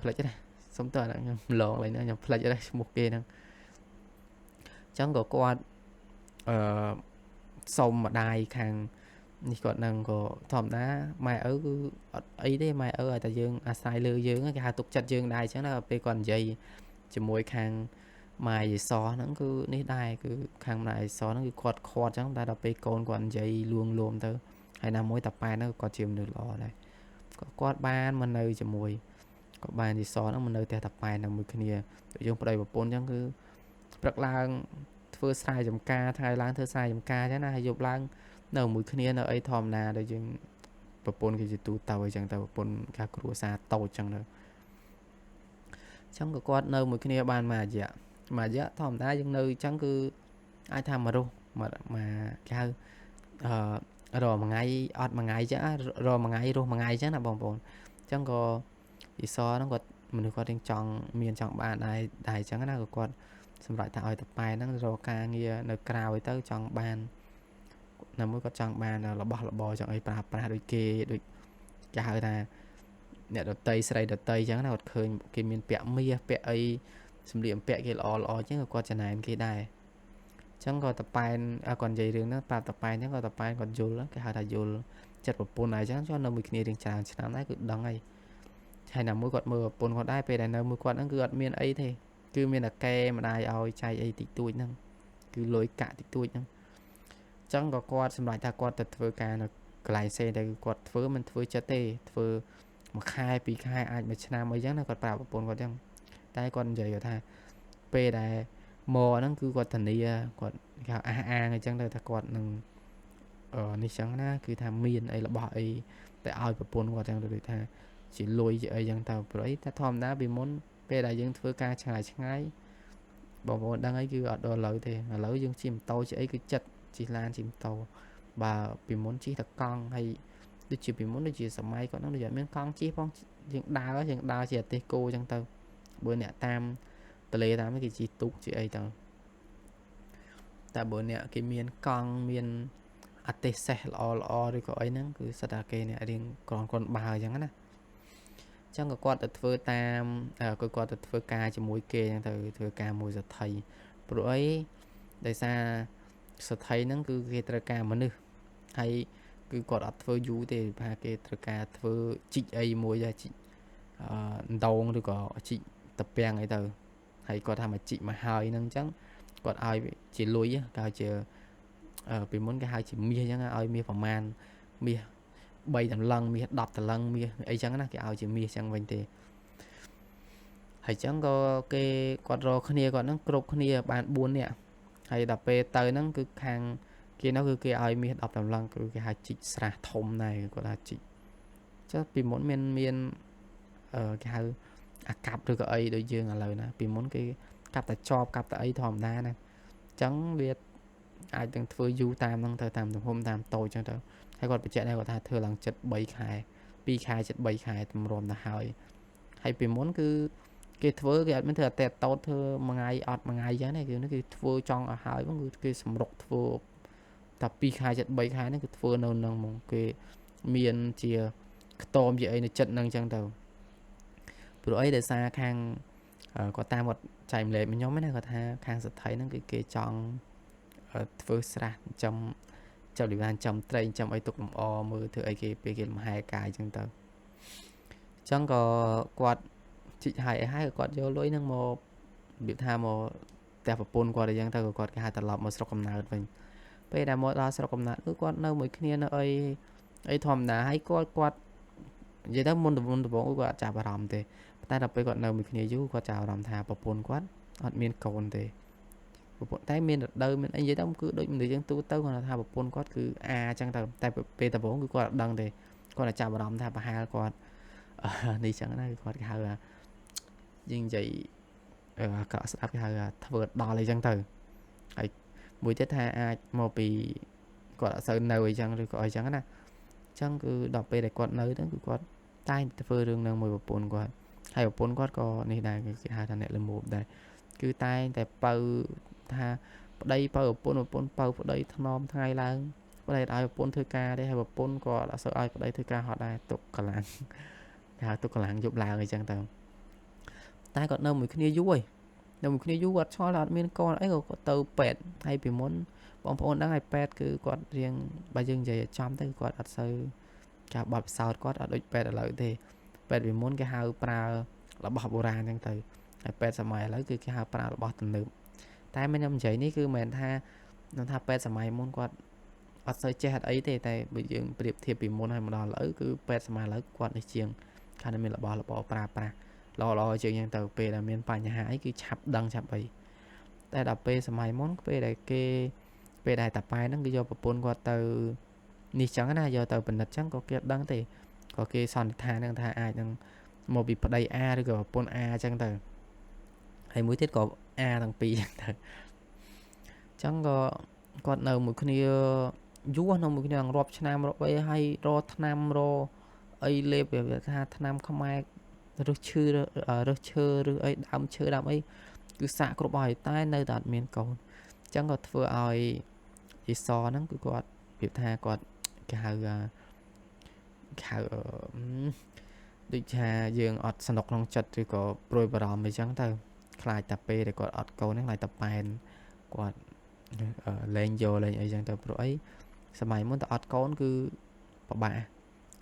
ផ្លេចទេសុំតើខ្ញុំឡងឡើយណាខ្ញុំផ្លេចទេឈ្មោះគេហ្នឹងចឹងក៏គាត់សុំម្ដាយខាងនេះគាត់នឹងក៏ធម្មតាម៉ែឪគឺអត់អីទេម៉ែឪឲ្យតែយើងអាស្រ័យលើយើងគេហៅទុកចិត្តយើងដែរអញ្ចឹងណាពេលគាត់និយាយជាមួយខាងម៉ែយីសហ្នឹងគឺនេះដែរគឺខាងម៉ែយីសហ្នឹងគឺគាត់ខាត់អញ្ចឹងតែដល់ពេលកូនគាត់និយាយលួងលោមទៅហើយណាមួយតាប៉ែហ្នឹងគាត់ជាមនុស្សល្អដែរគាត់បានមកនៅជាមួយគាត់បានយីសហ្នឹងមកនៅផ្ទះតាប៉ែហ្នឹងមួយគ្នាយើងប្តីប្រពន្ធអញ្ចឹងគឺព្រឹកឡើងធ្វើស្រែចម្ការថ្ងៃឡើងធ្វើស្រែចម្ការអញ្ចឹងណាហើយយប់ឡើងនៅមួយគ្នានៅអីធម្មតាដែលយើងប្រពន្ធគេជាទូទៅអីចឹងទៅប្រពន្ធគេគ្រួសារតូចចឹងទៅចឹងក៏គាត់នៅមួយគ្នាបានមួយរយៈធម្មតាយើងនៅចឹងគឺអាចថាមករស់មកគេហៅរមួយថ្ងៃអត់មួយថ្ងៃចឹងរមួយថ្ងៃរស់មួយថ្ងៃចឹងណាបងប្អូនចឹងក៏អ៊ីសហ្នឹងគាត់មនុស្សគាត់រៀងចង់មានចង់បានដែរចឹងណាក៏គាត់សម្រាប់ថាឲ្យតប៉ែហ្នឹងរកការងារនៅក្រៅទៅចង់បានណាមួយគាត់ចង់បានរបស់របរចង់អីប្រើប្រាស់ដូចគេដូចគេហៅថាអ្នកដតីស្រីដតីចឹងណាគាត់ឃើញគេមានពាក់មាសពាក់អីសម្លៀកបំពាក់គេល្អចឹងគាត់ចំណាយគេដែរចឹងក៏តប៉ែនគាត់និយាយរឿងហ្នឹងប្រាប់តប៉ែនចឹងក៏តប៉ែនគាត់យល់គេហៅថាយល់ចិត្តប្រពន្ធហើយចឹងចុះនៅមួយគ្នារៀងច្រើនឆ្នាំដែរគឺដឹងហើយហើយណាមួយគាត់មើលប្រពន្ធគាត់ដែរពេលដែលនៅមួយគាត់ហ្នឹងគឺអត់មានអីទេគឺមានតែកែម្ដាយឲ្យចែកអីតិចតួចហ្នឹងគឺលុយកាក់តិចតួចហ្នឹងចឹងក៏គាត់សម្រេចថាគាត់ទៅធ្វើការនៅកន្លែងផ្សេងតែគាត់ធ្វើមិនធ្វើចិត្តទេធ្វើមួយខែពីរខែអាចមួយឆ្នាំអីចឹងណាគាត់ប្រាប់ប្រពន្ធគាត់ចឹងតែគាត់និយាយគាត់ថាពេលដែលមកហ្នឹងគឺគាត់ធានាគាត់គេហៅអះអាងអីចឹងទៅថាគាត់នឹងនេះចឹងណាគឺថាមានអីរបស់អីតែឲ្យប្រពន្ធគាត់ចឹងដូចថាជាលុយជាអីចឹងទៅព្រោះអីតែធម្មតាពីមុនពេលដែលយើងធ្វើការឆ្ងាយបងប្អូនដឹងអីគឺអត់ដល់ឥឡូវទេឥឡូវយើងជិះម៉ូតូជិះអីគឺចិត្តជិះឡានជិះម៉ូតូបើពីមុនជិះតែកង់ហើយដូចជាពីមុនដូចជាសម័យគាត់ហ្នឹងដូចអត់មានកង់ជិះផងយើងដើរជាអាទេសគោចឹងទៅបើអ្នកតាមទលេតាមគេជិះទូកជិះអីទៅតែបើអ្នកគេមានកង់មានអាទេសសេះល្អឬក៏អីហ្នឹងគឺសិតតែគេអ្នករៀងគ្រាន់បើអញ្ចឹងណាចឹងក៏គាត់ទៅធ្វើតាមគាត់ទៅធ្វើការជាមួយគេចឹងទៅធ្វើការមួយសទ្ធិព្រោះអីដោយសារសទ្ធិហ្នឹងគឺគេត្រូវការមនុស្សហើយគឺគាត់អត់ធ្វើយូរទេថាគេត្រូវការធ្វើជីកអីមួយដែរជីកដងឬក៏ជីកតពាំងអីទៅហើយគាត់ថាមកជីកមកហើយហ្នឹងអញ្ចឹងគាត់ឲ្យជាលុយគេហៅជាពីមុនគេហៅជាមាសអញ្ចឹងឲ្យមាសប្រមាណមាស3តម្លឹងមាស10តម្លឹងមាសអីចឹងណាគេឲ្យជាមាសចឹងវិញទេហើយចឹងក៏គេគាត់រកគ្នាគាត់ហ្នឹងគ្រប់គ្នាបាន4នាក់ហើយដល់ពេលទៅហ្នឹងគឺខាងគេនោះគឺគេឲ្យមាស10តម្លឹងគឺគេហៅជីកស្រះធំដែរគាត់ថាជីកចឹងពីមុនមានគេហៅអាកាប់ឬក៏អីដូចយើងឥឡូវណាពីមុនគេកាប់តែចប់កាប់តែអីធម្មតាណាចឹងវាអាចនឹងធ្វើយូរតាមហ្នឹងទៅតាមទំហំតាមតូចចឹងទៅ ហើយគាត់បញ្ជាក់ដែរគាត់ថាធ្វើឡើង73ខែ2ខែ73ខែតម្រាំទៅហើយពីមុនគឺគេធ្វើគេអត់មានធ្វើអតេតតោតធ្វើមួយថ្ងៃអត់មួយថ្ងៃចឹងទេគឺធ្វើចង់ឲ្យហើយហ្នឹងគឺគេសម្រុកធ្វើតែ2ខែ73ខែហ្នឹងគឺធ្វើនៅនឹងហ្មងគេមានជាខ្ទមជាអីនៅចិត្តហ្នឹងចឹងទៅព្រោះអីដោយសារខាងគាត់តាមគាត់ចែកម្លែកមកខ្ញុំណាគាត់ថាខាងសទ្ធិហ្នឹងគឺគេចង់ធ្វើស្រះចាំលីវានចាំត្រីចាំអីទុកលំអមើលធ្វើអីគេពេលគេលំហែកាយចឹងទៅចឹងក៏គាត់ជីកហើយគាត់យកលុយហ្នឹងមករបៀបថាមកផ្ទះប្រពន្ធគាត់អីចឹងទៅគាត់គេហៅត្រឡប់មកស្រុកកំណើតវិញពេលដែលមកដល់ស្រុកកំណើតគឺគាត់នៅមួយគ្នានៅអីធម្មតាហើយគាត់និយាយទៅមុនដំបូងគាត់អត់ចាប់អារម្មណ៍ទេតែដល់ពេលគាត់នៅមួយគ្នាយូរគាត់ចាប់អារម្មណ៍ថាប្រពន្ធគាត់អត់មានកូនទេប្រពន្ធតែមានរដូវមានអីនិយាយទៅគឺដូចមនុស្សយើងទូទៅគាត់ថាប្រពន្ធគាត់គឺអាចឹងទៅតែពេលដំបូងគឺគាត់អត់ដឹងទេគាត់តែចាប់អារម្មណ៍ថាប្រហែលគាត់នេះចឹងណាគឺគាត់គេហៅយើងនិយាយក៏ស្ដាប់គេហៅធ្វើដល់អីចឹងទៅហើយមួយទៀតថាអាចមកពីគាត់អត់សូវនៅអីចឹងឬក៏អីចឹងណាចឹងគឺដល់ពេលដែលគាត់នៅហ្នឹងគឺគាត់តែធ្វើរឿងនឹងមួយប្រពន្ធគាត់ហើយប្រពន្ធគាត់ក៏នេះដែរគេហៅថាអ្នកល្មូបដែរគឺតែងតែបើថាប្តីបើប្រពន្ធបើប្តីថ្នមថ្ងៃឡើងប្តីឲ្យប្រពន្ធធ្វើការទេហើយប្រពន្ធក៏អត់សូវឲ្យប្តីធ្វើការហត់ដែរទុកកលាំងគេហៅទុកកលាំងយប់ឡើងអីចឹងទៅតែគាត់នៅមួយគ្នាយូរហើយនៅមួយគ្នាយូរគាត់ឆ្ងល់ថាអត់មានកូនអីក៏គាត់ទៅពេទ្យហើយពីមុនបងប្អូនដឹងហើយពេទ្យគឺគាត់រៀងបើយើងនិយាយចំទៅគាត់អត់សូវការបត់ពិសោធន៍គាត់អត់ដូចពេទ្យឥឡូវទេពេទ្យពីមុនគេហៅប្រើរបស់បុរាណហ្នឹងទៅហើយពេទ្យសម័យឥឡូវគឺគេហៅប្រើរបស់ទំនើបតែមិនខ្ញុំនិយាយនេះគឺមិនមែនថានឹងថាពេទ្យសម័យមុនគាត់អត់សូវចេះអត់អីទេតែបើយើងប្រៀបធៀបពីមុនហើយមកដល់ឥឡូវគឺពេទ្យសម័យឥឡូវគាត់នេះជាងខាងមានរបស់ប្រើប្រាស់ល្អជាងយ៉ាងទៅពេលដែលមានបញ្ហាអីគឺឆាប់ដឹងឆាប់អីតែដល់ពេលសម័យមុនពេលដែលតាប៉ែហ្នឹងគឺយកប្រពន្ធគាត់ទៅនេះចឹងណាយកទៅពិនិត្យចឹងក៏គេដឹងទេក៏គេសន្និដ្ឋានហ្នឹងថាអាចនឹងមកពីប្តីអាឬក៏ប្រពន្ធអាចឹងទៅហើយមួយទៀតក៏អាទាំងពីរចឹងទៅចឹងក៏គាត់នៅមួយគ្នាយូរនៅមួយគ្នារាប់ឆ្នាំរាប់អីហើយរកថ្នាំរកអីលេបវាថាថ្នាំខ្មែររើសឈើឬអីដើមឈើដើមអីគឺសាកគ្រប់ហើយតែនៅតែអត់មានកូនចឹងក៏ធ្វើឲ្យយេសហ្នឹងគឺគាត់ប្រៀបថាគាត់គេហៅដូចថាយើងអត់សនុកក្នុងចិត្តឬក៏ព្រួយបារម្ភអីចឹងទៅខ្លាចតែពេលដែលគាត់អត់កូនហ្នឹងខ្លាចតែប៉ែនគាត់លេងយកលេងអីចឹងទៅព្រោះអីសម័យមុនតែអត់កូនគឺពិបាក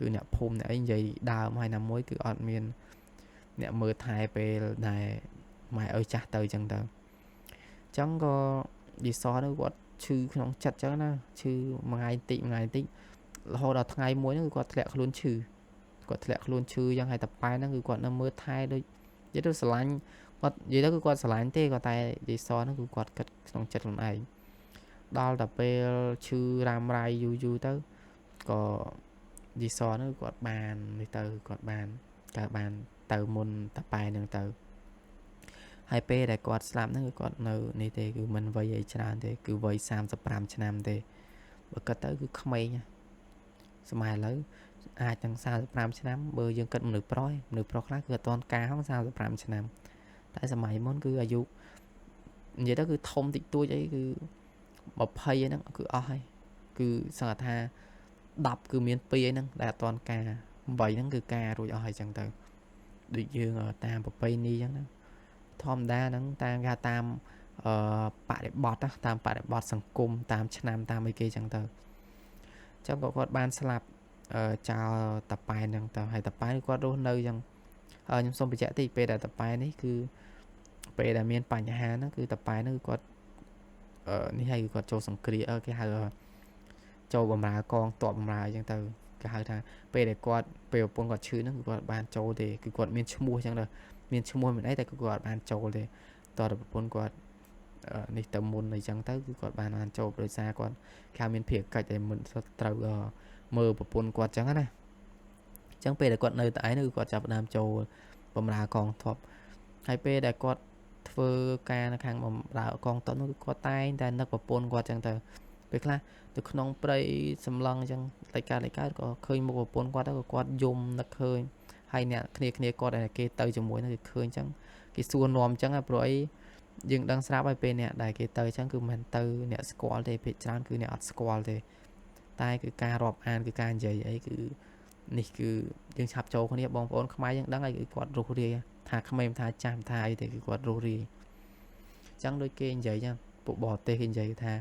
គឺអ្នកភូមិអ្នកអីនិយាយដើមហើយណាមួយគឺអត់មានអ្នកមើលថែពេលដែលម៉ែឪចាស់ទៅចឹងទៅចឹងក៏យេសនោះគាត់ឈឺក្នុងចិត្តចឹងណាឈឺមួយថ្ងៃតិចរហូតដល់ថ្ងៃមួយហ្នឹងគឺគាត់ធ្លាក់ខ្លួនឈឺយ៉ាងហើយតប៉ែហ្នឹងគឺគាត់នៅមើលថែដូចនិយាយទៅស្រឡាញ់គាត់និយាយទៅគឺគាត់ស្រឡាញ់ទេគាត់តែយេសហ្នឹងគឺគាត់គិតក្នុងចិត្តខ្លួនឯងដល់តែពេលឈឺរ៉ាំរ៉ៃយូរទៅក៏យេសហ្នឹងគាត់បាននេះទៅគាត់បានទៅមុនតប៉ែហ្នឹងទៅហើយពេលដែលគាត់ស្លាប់ហ្នឹងគឺគាត់នៅនេះទេគឺមិនវ័យអីច្រើនទេគឺវ័យ35ឆ្នាំទេបើគិតទៅគឺក្មេងសម័យឥឡូវអាចទាំង35ឆ្នាំបើយើងគិតមនុស្សប្រុសខ្លះគឺអត់ទាន់ការហង35ឆ្នាំតែសម័យមុនគឺអាយុនិយាយទៅគឺធំតិចតួចអីគឺ20ហ្នឹងគឺអស់ហើយគឺសឹងថា10គឺមាន2អីហ្នឹងដែលអត់ទាន់ការ8ហ្នឹងគឺការរួចអស់ហើយចឹងទៅដូចយើងតាមប្រពៃណីចឹងណាធម្មតាហ្នឹងតាមបរិបទតាមបរិបទសង្គមតាមឆ្នាំតាមអីគេចឹងទៅចឹងក៏គាត់បានស្លាប់ចោលតប៉ែហ្នឹងទៅហើយតប៉ែគាត់រស់នៅចឹងខ្ញុំសូមបញ្ជាក់តិចពេលដែលតប៉ែនេះគឺពេលដែលមានបញ្ហាហ្នឹងគឺតប៉ែហ្នឹងគឺគាត់នេះហើយគឺគាត់ចូលសង្គ្រាមគេហៅចូលបម្រើកងទ័ពបម្រើអញ្ចឹងទៅគេហៅថាពេលដែលគាត់ពេលប្រពន្ធគាត់ឈឺហ្នឹងគឺគាត់បានចូលទេគឺគាត់មានឈ្មោះអញ្ចឹងទៅមានឈ្មោះមិនអីតែគឺគាត់បានចូលទេតើប្រពន្ធគាត់នេះទៅមុនអីចឹងទៅគឺគាត់បានចូលដោយសារគាត់គេមានភារកិច្ចដែលមិនត្រូវមើលប្រពន្ធគាត់ចឹងណាអញ្ចឹងពេលដែលគាត់នៅតែឯងគឺគាត់ចាប់ផ្ដើមចូលបម្រើកងទ័ពហើយពេលដែលគាត់ធ្វើការនៅខាងបម្រើកងទ័ពនោះគឺគាត់តែងតែនឹកប្រពន្ធគាត់ចឹងទៅព ពេលខ្លះទៅក្នុងព្រៃសម្លឹងអញ្ចឹងតែកើតក៏ឃើញមុខប្រពន្ធគាត់ទៅក៏គាត់យំនឹកឃើញហើយអ្នកគ្នាគាត់ដែលគេទៅជាមួយនឹងគេឃើញអញ្ចឹងគេសួរនាំអញ្ចឹងព្រោះអីយើងដឹងស្រាប់ហើយពេលអ្នកដែលគេទៅអញ្ចឹងគឺមិនទៅអ្នកស្គាល់ទេភាគច្រើនគឺអ្នកអត់ស្គាល់ទេតែគឺការរាប់អានគឺការនិយាយអីគឺនេះគឺយើងឆាប់ចូលគ្នាបងប្អូនខ្មែរយើងដឹងហើយគឺគាត់រស់រាយថាក្មេងថាចាស់ថាអីទេគឺគាត់រស់រាយអញ្ចឹងដូចគេនិយាយចឹងពួកបរទេសគេនិយាយថា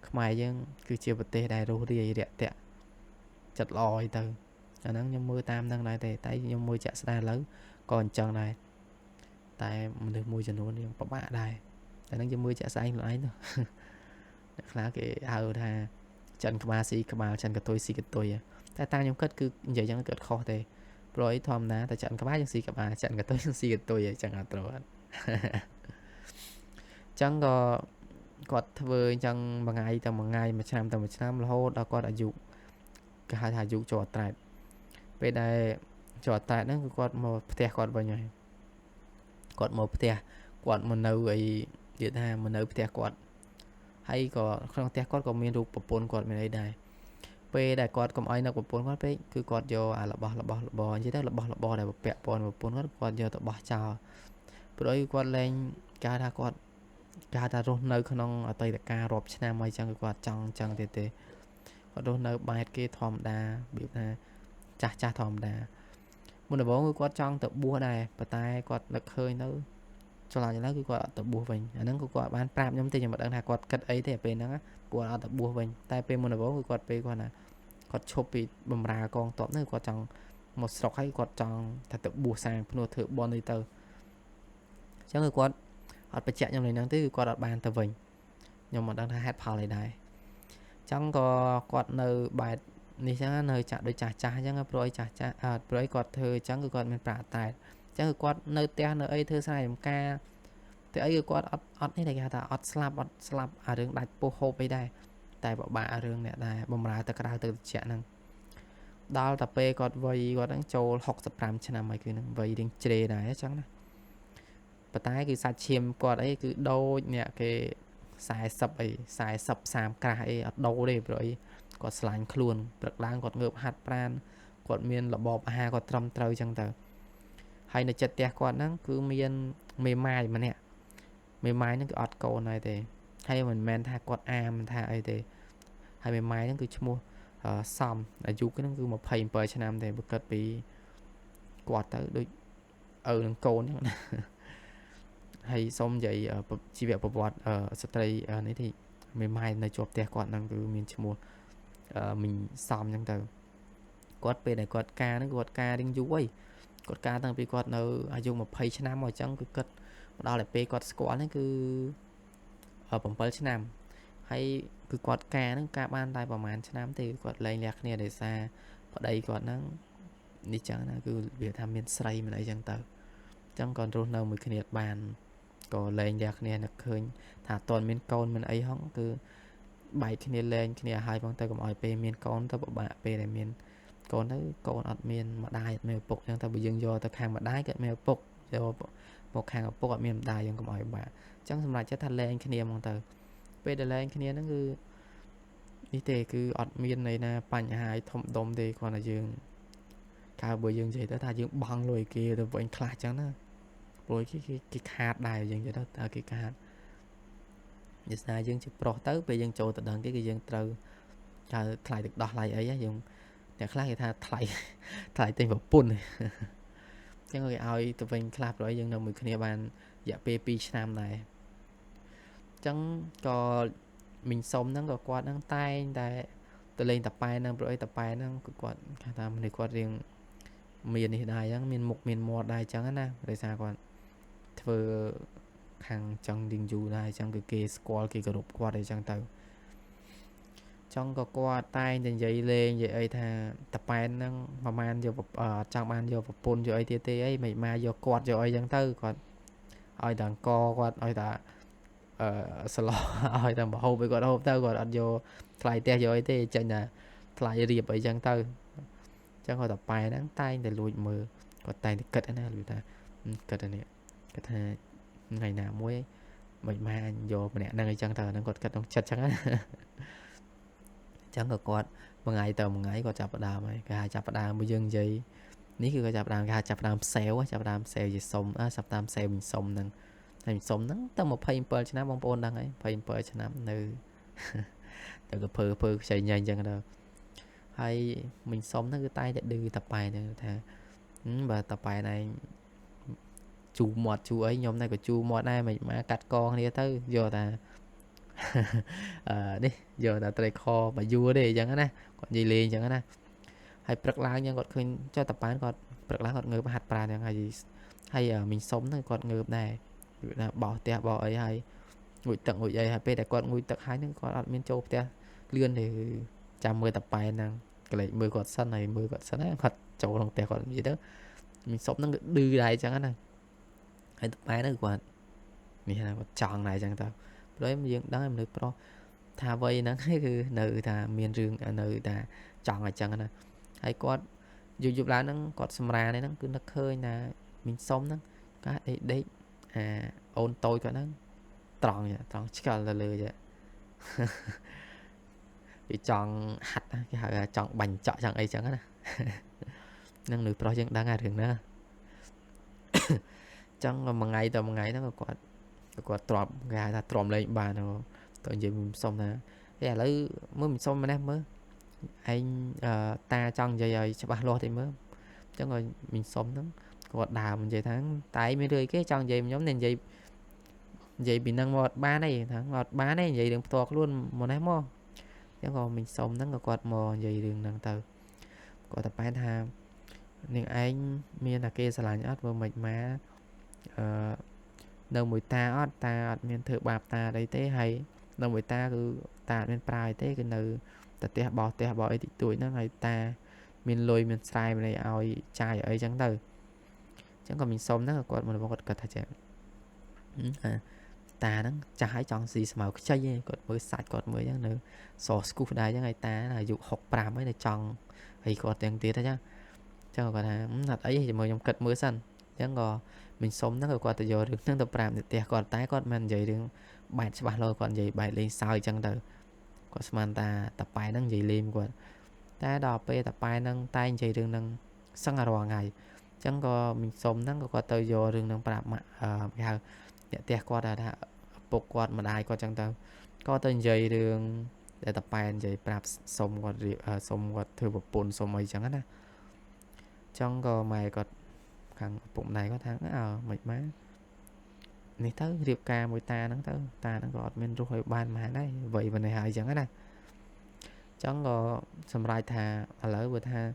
ខ្មែរយើងគឺជាប្រទេសដែលរស់រាយរាក់ទាក់ចិត្តល្អអីទៅអាហ្នឹងខ្ញុំមើលតាមហ្នឹងដែរតែខ្ញុំមើលចាក់ស្ដាយឥឡូវក៏អញ្ចឹងដែរតែមនុស្សមួយចំនួនយើងពិបាកដែរតែហ្នឹងយើងមើលចាក់ស្ដាយខ្លួនឯងទៅអ្នកខ្លះគេហៅថាចិនក្បាលស៊ីក្បាលចិនកតុយស៊ីកតុយតែតាមខ្ញុំគិតគឺនិយាយចឹងគាត់ខុសទេព្រោះអីធម្មតាតែចិនក្បាលយើងស៊ីក្បាលចិនកតុយយើងស៊ីកតុយអញ្ចឹងអត់ត្រូវអត់ចឹងក៏គាត់ធ្វើអញ្ចឹងមួយថ្ងៃទៅមួយថ្ងៃមួយឆ្នាំទៅមួយឆ្នាំរហូតដល់គាត់អាយុគេហៅថាអាយុចូលអត្រែតពេលដែលចូលអត្រែតហ្នឹងគឺគាត់មកផ្ទះគាត់វិញហើយគាត់មកផ្ទះគាត់មកនៅអីនិយាយថាមកនៅផ្ទះគាត់ហើយក៏ក្នុងផ្ទះគាត់ក៏មានរូបប្រពន្ធគាត់មានអីដែរពេលដែលគាត់កុំអោយនៅប្រពន្ធគាត់ពេកគឺគាត់យកអារបស់និយាយទៅរបស់ដែលពាក់ព័ន្ធប្រពន្ធគាត់យកទៅបោះចោលព្រោះគាត់លែងគេថាគាត់គេថារស់នៅក្នុងអតីតកាលរាប់ឆ្នាំហើយចឹងគឺគាត់ចង់ចឹងទេគាត់រស់នៅបែបគេធម្មតារបៀបថាចាស់ធម្មតាមុនដំបូងគឺគាត់ចង់ទៅបួសដែរប៉ុន្តែគាត់នឹកឃើញទៅឆ្លាញ់ឡើយគឺគាត់អត់ទៅបួសវិញអាហ្នឹងគឺគាត់បានប្រាប់ខ្ញុំទេខ្ញុំមិនដឹងថាគាត់គិតអីទេពេលហ្នឹងគាត់អត់ទៅបួសវិញតែពេលមុនដំបូងគឺគាត់ពេលគាត់ណាគាត់ឈប់ពីបំរើកងទ័ពហ្នឹងគាត់ចង់មកស្រុកហើយគាត់ចង់ថាទៅបួសសាងភ្នោះធ្វើបន់នេះទៅអញ្ចឹងគឺគាត់អត់បញ្ជាក់ខ្ញុំលេងហ្នឹងទេគឺគាត់អត់បានទៅវិញខ្ញុំមិនដឹងថាហេតុផលអីដែរអញ្ចឹងក៏គាត់នៅបែបនេះចឹងនៅចាក់ដូចចាស់អញ្ចឹងព្រោះអីចាស់ព្រោះអីគាត់ធ្វើអញ្ចឹងគឺគាត់មានប្រាក់តែអញ្ចឹងគឺគាត់នៅផ្ទះនៅអីធ្វើស្រែចម្ការតែអីគឺគាត់អត់នេះគេថាអត់ស្លាប់អារឿងដាច់ពោះហូបអីដែរតែពិបាករឿងអ្នកដែរបំរើទៅក្រៅទៅត្រជាក់ហ្នឹងដល់តែពេលគាត់វ័យគាត់ហ្នឹងចូល65ឆ្នាំហើយគឺហ្នឹងវ័យរៀងជ្រេដែរអញ្ចឹងណាប៉ុន្តែគឺសាច់ឈាមគាត់អីគឺដូចអ្នកគេ40អី40 30ក្រាស់អីអត់ដូរទេព្រោះអីគាត់ស្លាញ់ខ្លួនព្រឹកឡើងគាត់ងើបហាត់ប្រាណគាត់មានរបបអាហារគាត់ត្រឹមត្រូវអញ្ចឹងទៅហើយនៅចិត្តផ្ទះគាត់ហ្នឹងគឺមានមេម៉ាយម្នាក់មេម៉ាយហ្នឹងគឺអត់កូនហើយទេហើយមិនមែនថាគាត់អាមថាអីទេហើយមេម៉ាយហ្នឹងគឺឈ្មោះសំអាយុហ្នឹងគឺ27ឆ្នាំទេបើគិតពីគាត់ទៅដូចឪនឹងកូនអញ្ចឹងណាហើយសូមនិយាយជីវប្រវត្តិស្ត្រីនេះទីមេម៉ាយនៅជាប់ផ្ទះគាត់ហ្នឹងគឺមានឈ្មោះមីងសំអញ្ចឹងទៅគាត់ពេលដែលគាត់ការហ្នឹងគាត់ការរៀងយូរហើយគាត់ការតាំងពីគាត់នៅអាយុ20ឆ្នាំមកអញ្ចឹងគឺគាត់ដល់តែពេលគាត់ស្គាល់ហ្នឹងគឺ7ឆ្នាំហើយគឺគាត់ការហ្នឹងការបានតែប្រហែលឆ្នាំទេគាត់លែងលះគ្នាដោយសារប្តីគាត់ហ្នឹងនេះចឹងណាគឺវាថាមានស្រីមានអីចឹងទៅអញ្ចឹងគាត់រស់នៅមួយគ្នាបានក៏លែងលះគ្នានឹកឃើញថាអត់ទាន់មានកូនមានអីហងគឺបែកគ្នាលែងគ្នាឲ្យផងទៅកុំឲ្យពេលមានកូនទៅពិបាកពេលដែលមានកូនទៅកូនអត់មានម្ដាយអត់មានឪពុកអញ្ចឹងទៅបើយើងយកទៅខាងម្ដាយគាត់មានឪពុកយកមកខាងឪពុកអត់មានម្ដាយយើងកុំឲ្យបាក់អញ្ចឹងសម្រាប់ចិត្តថាលែងគ្នាហ្មងទៅពេលដែលលែងគ្នាហ្នឹងគឺនេះទេគឺអត់មានន័យណាបញ្ហាធំដុំទេគ្រាន់តែយើងកាលបើយើងនិយាយទៅថាយើងបង់លុយគេទៅវិញខ្លះអញ្ចឹងណាព្រោះគេខាតដែរយើងនិយាយទៅតើគេខាតនិយាយថាយើងជាប្រុសទៅពេលយើងចូលទៅដឹងគេគឺយើងត្រូវការថ្លៃទឹកដោះថ្លៃអីយើងអ្នកខ្លះគេថាថ្លៃទិញប្រពន្ធអញ្ចឹងគេឲ្យទៅវិញខ្លះព្រោះយើងនៅមួយគ្នាបានរយៈពេល2ឆ្នាំដែរអញ្ចឹងក៏មីងសុំហ្នឹងក៏គាត់ហ្នឹងតែងតែទៅលេងតាប៉ែហ្នឹងព្រោះអីតាប៉ែហ្នឹងគឺគាត់ថាមនុស្សគាត់រៀងមាននេះដែរអញ្ចឹងមានមុខមានមាត់ដែរអញ្ចឹងណាដោយសារគាត់ធ្វើខាងចង់ឌីងយូដែរអញ្ចឹងគឺគេស្គាល់គេគោរពគាត់អីចឹងទៅចង់ក៏គាត់តែងតែនិយាយលេងនិយាយអីថាតប៉ែនហ្នឹងប្រហែលយកចង់បានយកប្រពន្ធយកអីទៀតទេអីមិនមកយកគាត់យកអីចឹងទៅគាត់ឲ្យតែអង្គគាត់ឲ្យតែស្លោឲ្យតែប្រហូបឲ្យគាត់ហូបទៅគាត់អត់យកថ្លៃផ្ទះយកអីទេចេញតែថ្លៃរៀបអីចឹងទៅចឹងគាត់តប៉ែហ្នឹងតែងតែលួចមើលគាត់តែងតែគិតណាលួចថាគិតនេះគាត់ថាថ្ងៃណាមួយមិនមកអញយកម្នាក់ហ្នឹងអីចឹងទៅហ្នឹងគាត់គិតក្នុងចិត្តចឹងណា chẳng có quạt một ngày tờ một ngày có chập đàm ấy cái chập đàm bây giờ gì níคือchập đàm cái chập đàm xéo gì sống chập đàm xéo mình sống nè mình sống nắng tao một phay per cho nó bông bồn đang ấy phay per cho nó nữ từ cái phơ chạy nhanh chẳng được hay mình sống nó cứ tay để đưa tập bài này thà và tập bài này chú mọt chú ấy nhóm này của chú mọt này mày mà cắt con đi tới giờ ta đi giờ ta tay kho mà vua đi chẳng á còn gì liền chẳng á hay bật lá nhưng còn khuyên cho tập bán còn bật lá còn ngược hạt bà này hay mình sống thì còn ngược này là bỏ tè bỏ ấy hay ngụy tận ngụy ấy hay để còn ngụy tận hai nữa còn ở bên châu tè lươn thì 10 tập bài năng cái này 10 quạt sân này 10 quạt sân ấy hoặc châu lòng tè còn gì đó mình sống nó đưa lại chẳng á hay tập bài nó còn mình là chọn này chẳng tao đấy em đó em được pro thà vây nó cứ nữ thà miền rừng nữ thà chọn là chẳng nè hay có dù lá nó có xâm ra đấy nó cứ nó khơi là mình sống nó cái đấy ôn tôi có nó tròn vậy tròn chỉ cần là lừa vậy bị chọn hạt cái chọn bánh chọn chẳng ấy chẳng nè năng được pro chẳng đang à rừng nữa chẳng là một ngày từ một ngày nó có trộm gà ta trộm lên bàn rồi tội gì mình xong nè cái là lấy mới mình xong mà em mới anh ta trong giờ giờ cho ba lo thì mới chứ rồi mình sống nó còn đào mình vậy tháng tại mấy đứa cái trong vậy nhóm nên vậy vậy bị nâng một ba này tháng một ba này vậy đừng toạc luôn một em không chứ còn mình sống nó còn quạt mò vậy đừng nâng từ có tập bài tham nên anh miền là kia sẽ là nhát vô mệt má đâu mùi ta miền thượng bạp ta đấy thế hay đâu mùi ta cứ ta bên prai thế cái nữ ta té bỏ ấy tuổi nó hay ta miền lùi miền sai này ao trai ấy chẳng từ chẳng còn mình sống nó còn một vật cật thật chứ ta nó trái chọn gì màu cái chơi còn mới sạch còn mới chẳng nữa so school đây chẳng ngày ta là dụ học pram mới là chọn hay có tiền tiền đó chứ cho còn là thật ấy thì mới trong cật mới xanh chẳng còn mình sống nó qua từ giờ được nâng tập làm thì còn tái con mình vậy được bài sẽ lôi còn vậy bài lên sao chẳng từ có man ta tập bài nâng gì liêm của ta đọc về tập bài nâng tay vậy được nâng sân ở ngày chẳng có mình sống nó qua từ giờ được nâng làm mà giờ tiệc qua đã buộc quạt mà đai qua chẳng từ có tên dây đường để tập bài vậy làm sống qua sống qua thư một bồn sống mấy chẳng á chẳng có mày có thằng bụng này có thằng mệt má này tới điệp ca mùi ta nó tới ta nó gọt men rồi ban mà đấy vậy bên này hại chẳng á chẳng có xâm rai thà lỡ vừa tha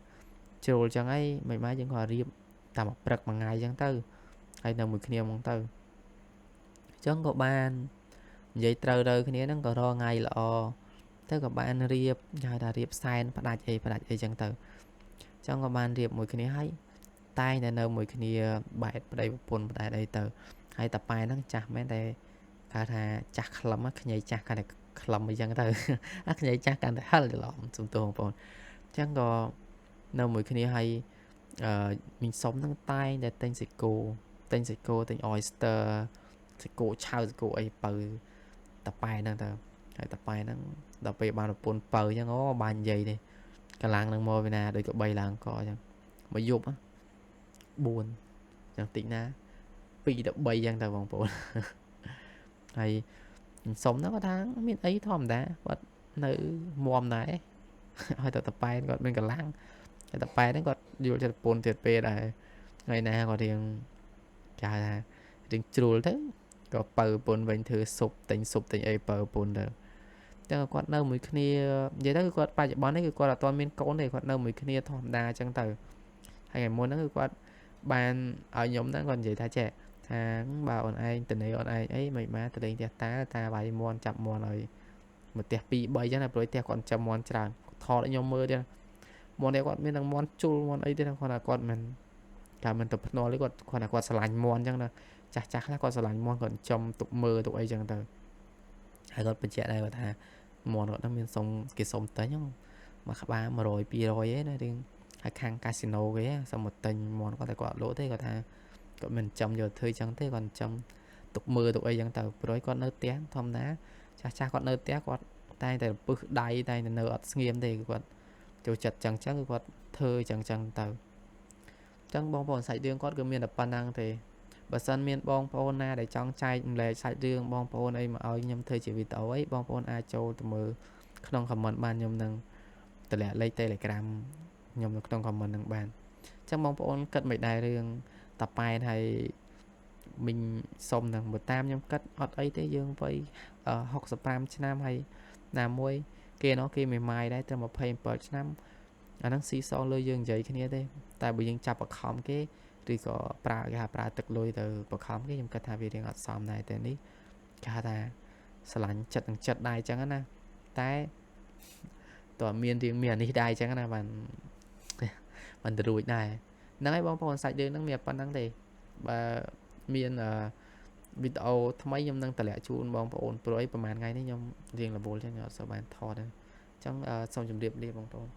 chiều chẳng ấy mệt má vẫn còn điệp ta một bật bằng ngày chẳng tư hay là mùi kia mong tư chẳng có ban vậy trời đời kia nó còn ro ngày là tới có ban điệp giờ là điệp sai phải đặt gì chẳng tư chẳng có ban điệp mùi kia hay tay này nơi mùi kia bài đây buồn tại đây từ hay tập bài nó chặt mấy đây cả thà chặt lắm á nhảy chặt cái này lầm bây giờ cái từ nhảy chặt cái này hết lắm chúng tôi không chẳng có nơi mùi kia hay mình sống nó tay để tên dịch cô tên oyster dịch cô chào dịch cô ấy bự tập bài nó từ hay tập bài nó đọc về bàn buồn bự chứ nó bàn gì đi cái làng đang mơ về nè đôi cái bay làng có chẳng mà dục á buồn chẳng tính na bị đã bay giang tàu vòng bộ hay sống nó có tháng miền ấy thòm đá và nữ mồm này hơi tập bay còn bên cả lăng tập bay nó còn dù cho buồn tuyệt về này ngày nào còn tiền chả là tiền chuột thế có bờ buồn bình thường sụp tình ấy bờ buồn được chẳng là quạt nâu mùi kia vậy đó quạt ba chợ bón đấy quạt là toàn miền cốn này quạt nâu mùi kia thòm đá chẳng từ hay ngày muốn nó quạt ban ở nhóm nó còn gì ta trẻ tháng bảo anh tình ấy ấy mày má từ đây ta bài mòn chậm mòn rồi một tiệp bị bay cho là đối tiệp còn chậm mòn tràn thò lại nhóm mơ đi mòn này còn bên thằng mòn chul mòn ấy đi thằng còn là con mình cả mình tập nó lấy còn là con sờ lạnh mòn chẳng là chắc là con sờ lạnh mòn còn trong tục mơ tụi ấy chẳng từ hai con bên trẻ này mà thà mòn nó đang bên sông cái sông tới nhá mà các bạn mà rồi pi rồi ấy này đi hay khang casino cái xong một tình mòn có thể quả lỗ thế có thà còn mình trong giờ thuê chẳng thế còn trong tục mưa tụi ấy chẳng tàu rồi con nơi té thom đá cha con nơi té con តែតែពឹសដៃតែនៅអត់ស្ងៀមទេគាត់ចូលចិត្តចឹងចឹងគាត់ធ្វើចឹងចឹងទៅចឹងបងប្អូនសាច់រឿងគាត់គឺមានតែប៉ុណ្ណឹងទេបើសិនមានបងប្អូនណាដែលចង់ចែកម្លែកសាច់រឿងបងប្អូនអីមកឲ្យខ្ញុំធ្វើជាវីដេអូអីបងប្អូនអាចចូលទៅមើលក្នុង comment បានខ្ញុំនឹងតម្លាក់លេខ Telegram ខ្ញុំនៅក្នុង comment នឹងបានចឹងបងប្អូនគិតមិនដែររឿងតាប៉ែនហើយមីងសុំនឹងបើតាមខ្ញុំគិតអត់អីទេយើងវ័យ65ឆ្នាំហើយណាមួយគេនោះគេមេម៉ាយដែរតែ27ឆ្នាំអាហ្នឹងស៊ីសងលើយើងនិយាយគ្នាទេតែបើយើងចាប់បខំគេឬក៏ប្រើគេហៅប្រើទឹកលុយទៅបខំគេខ្ញុំគិតថាវារៀងអត់សមដែរតែនេះគេហៅថាស្រឡាញ់ចិត្តនឹងចិត្តដែរអញ្ចឹងណាតែតើមានរៀងមានអានេះដែរអញ្ចឹងណាបានមិនទៅរួចដែរហ្នឹងហើយបងប្អូនសាច់រឿងហ្នឹងមានប៉ុណ្្នឹងទេបើមានវីដេអូថ្មីខ្ញុំនឹងតម្លាក់ជូនបងប្អូនព្រោះអីប្រហែលថ្ងៃនេះខ្ញុំរៀងរវល់ចឹងខ្ញុំអត់សូវបានថតទេអញ្ចឹងសូមជម្រាបលាបងប្អូន